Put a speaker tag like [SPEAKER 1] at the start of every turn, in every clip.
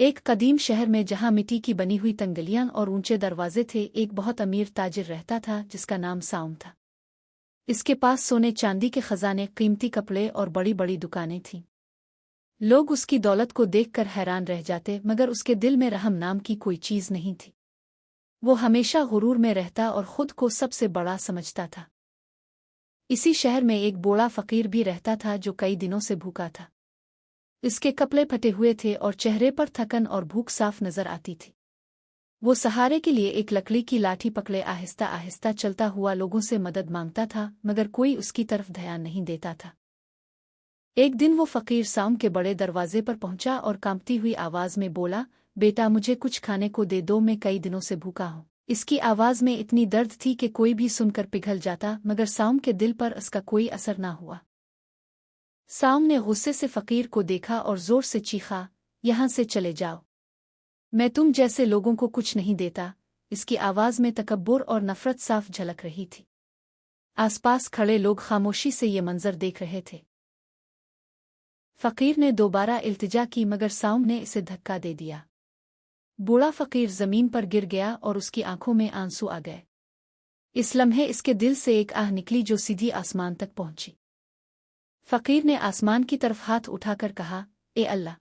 [SPEAKER 1] एक कदीम शहर में जहां मिट्टी की बनी हुई तंगलियां और ऊंचे दरवाजे थे, एक बहुत अमीर ताजिर रहता था जिसका नाम साउम था। इसके पास सोने चांदी के खजाने, कीमती कपड़े और बड़ी बड़ी दुकानें थीं। लोग उसकी दौलत को देखकर हैरान रह जाते, मगर उसके दिल में रहम नाम की कोई चीज नहीं थी। वो हमेशा गुरूर में रहता और खुद को सबसे बड़ा समझता था। इसी शहर में एक बूढ़ा फकीर भी रहता था जो कई दिनों से भूखा था। इसके कपड़े फटे हुए थे और चेहरे पर थकन और भूख साफ नजर आती थी। वो सहारे के लिए एक लकड़ी की लाठी पकड़े आहिस्ता आहिस्ता चलता हुआ लोगों से मदद मांगता था, मगर कोई उसकी तरफ ध्यान नहीं देता था। एक दिन वो फकीर साउम के बड़े दरवाजे पर पहुंचा और कांपती हुई आवाज में बोला, बेटा मुझे कुछ खाने को दे दो, मैं कई दिनों से भूखा हूं। इसकी आवाज में इतनी दर्द थी कि कोई भी सुनकर पिघल जाता, मगर साउम के दिल पर इसका कोई असर न हुआ। साउम ने गुस्से से फकीर को देखा और जोर से चीखा, यहां से चले जाओ, मैं तुम जैसे लोगों को कुछ नहीं देता। इसकी आवाज में तकब्बुर और नफरत साफ झलक रही थी। आसपास खड़े लोग खामोशी से ये मंजर देख रहे थे। फकीर ने दोबारा इल्तिजा की, मगर साउम ने इसे धक्का दे दिया। बूढ़ा फकीर जमीन पर गिर गया और उसकी आंखों में आंसू आ गए। इस लम्हे इसके दिल से एक आह निकली जो सीधी आसमान तक पहुंची। फकीर ने आसमान की तरफ हाथ उठाकर कहा, ए अल्लाह,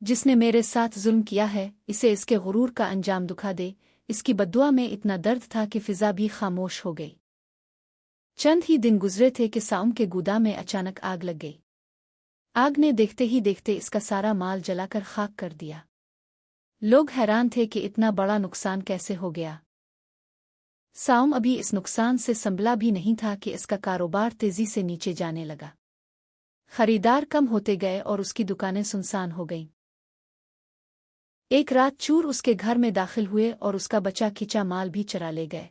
[SPEAKER 1] जिसने मेरे साथ जुल्म किया है, इसे इसके गुरूर का अंजाम दुखा दे। इसकी बद्दुआ में इतना दर्द था कि फिजा भी खामोश हो गई। चंद ही दिन गुजरे थे कि साउम के गोदाम में अचानक आग लग गई। आग ने देखते ही देखते इसका सारा माल जलाकर खाक कर दिया। लोग हैरान थे कि इतना बड़ा नुकसान कैसे हो गया। साउम अभी इस नुकसान से संभला भी नहीं था कि इसका कारोबार तेजी से नीचे जाने लगा। खरीदार कम होते गए और उसकी दुकानें सुनसान हो गईं। एक रात चोर उसके घर में दाखिल हुए और उसका बचा खिंचा माल भी चरा ले गए।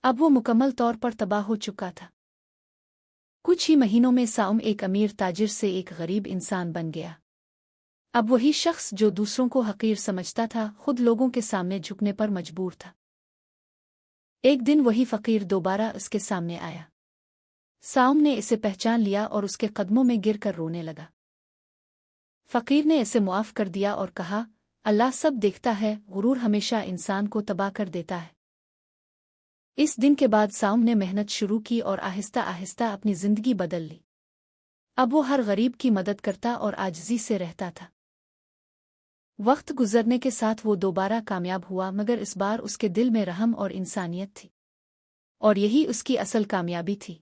[SPEAKER 1] अब वो मुकम्मल तौर पर तबाह हो चुका था। कुछ ही महीनों में साउम एक अमीर ताजिर से एक गरीब इंसान बन गया। अब वही शख्स जो दूसरों को हकीर समझता था, खुद लोगों के सामने झुकने पर मजबूर था। एक दिन वही फकीर दोबारा उसके सामने आया। साउम ने इसे पहचान लिया और उसके कदमों में गिरकर रोने लगा। फकीर ने इसे मुआफ कर दिया और कहा, अल्लाह सब देखता है, गुरूर हमेशा इंसान को तबाह कर देता है। इस दिन के बाद साउम ने मेहनत शुरू की और आहिस्ता आहिस्ता अपनी जिंदगी बदल ली। अब वो हर गरीब की मदद करता और आजिज़ी से रहता था। वक्त गुजरने के साथ वो दोबारा कामयाब हुआ, मगर इस बार उसके दिल में रहम और इंसानियत थी। और यही उसकी असल कामयाबी थी।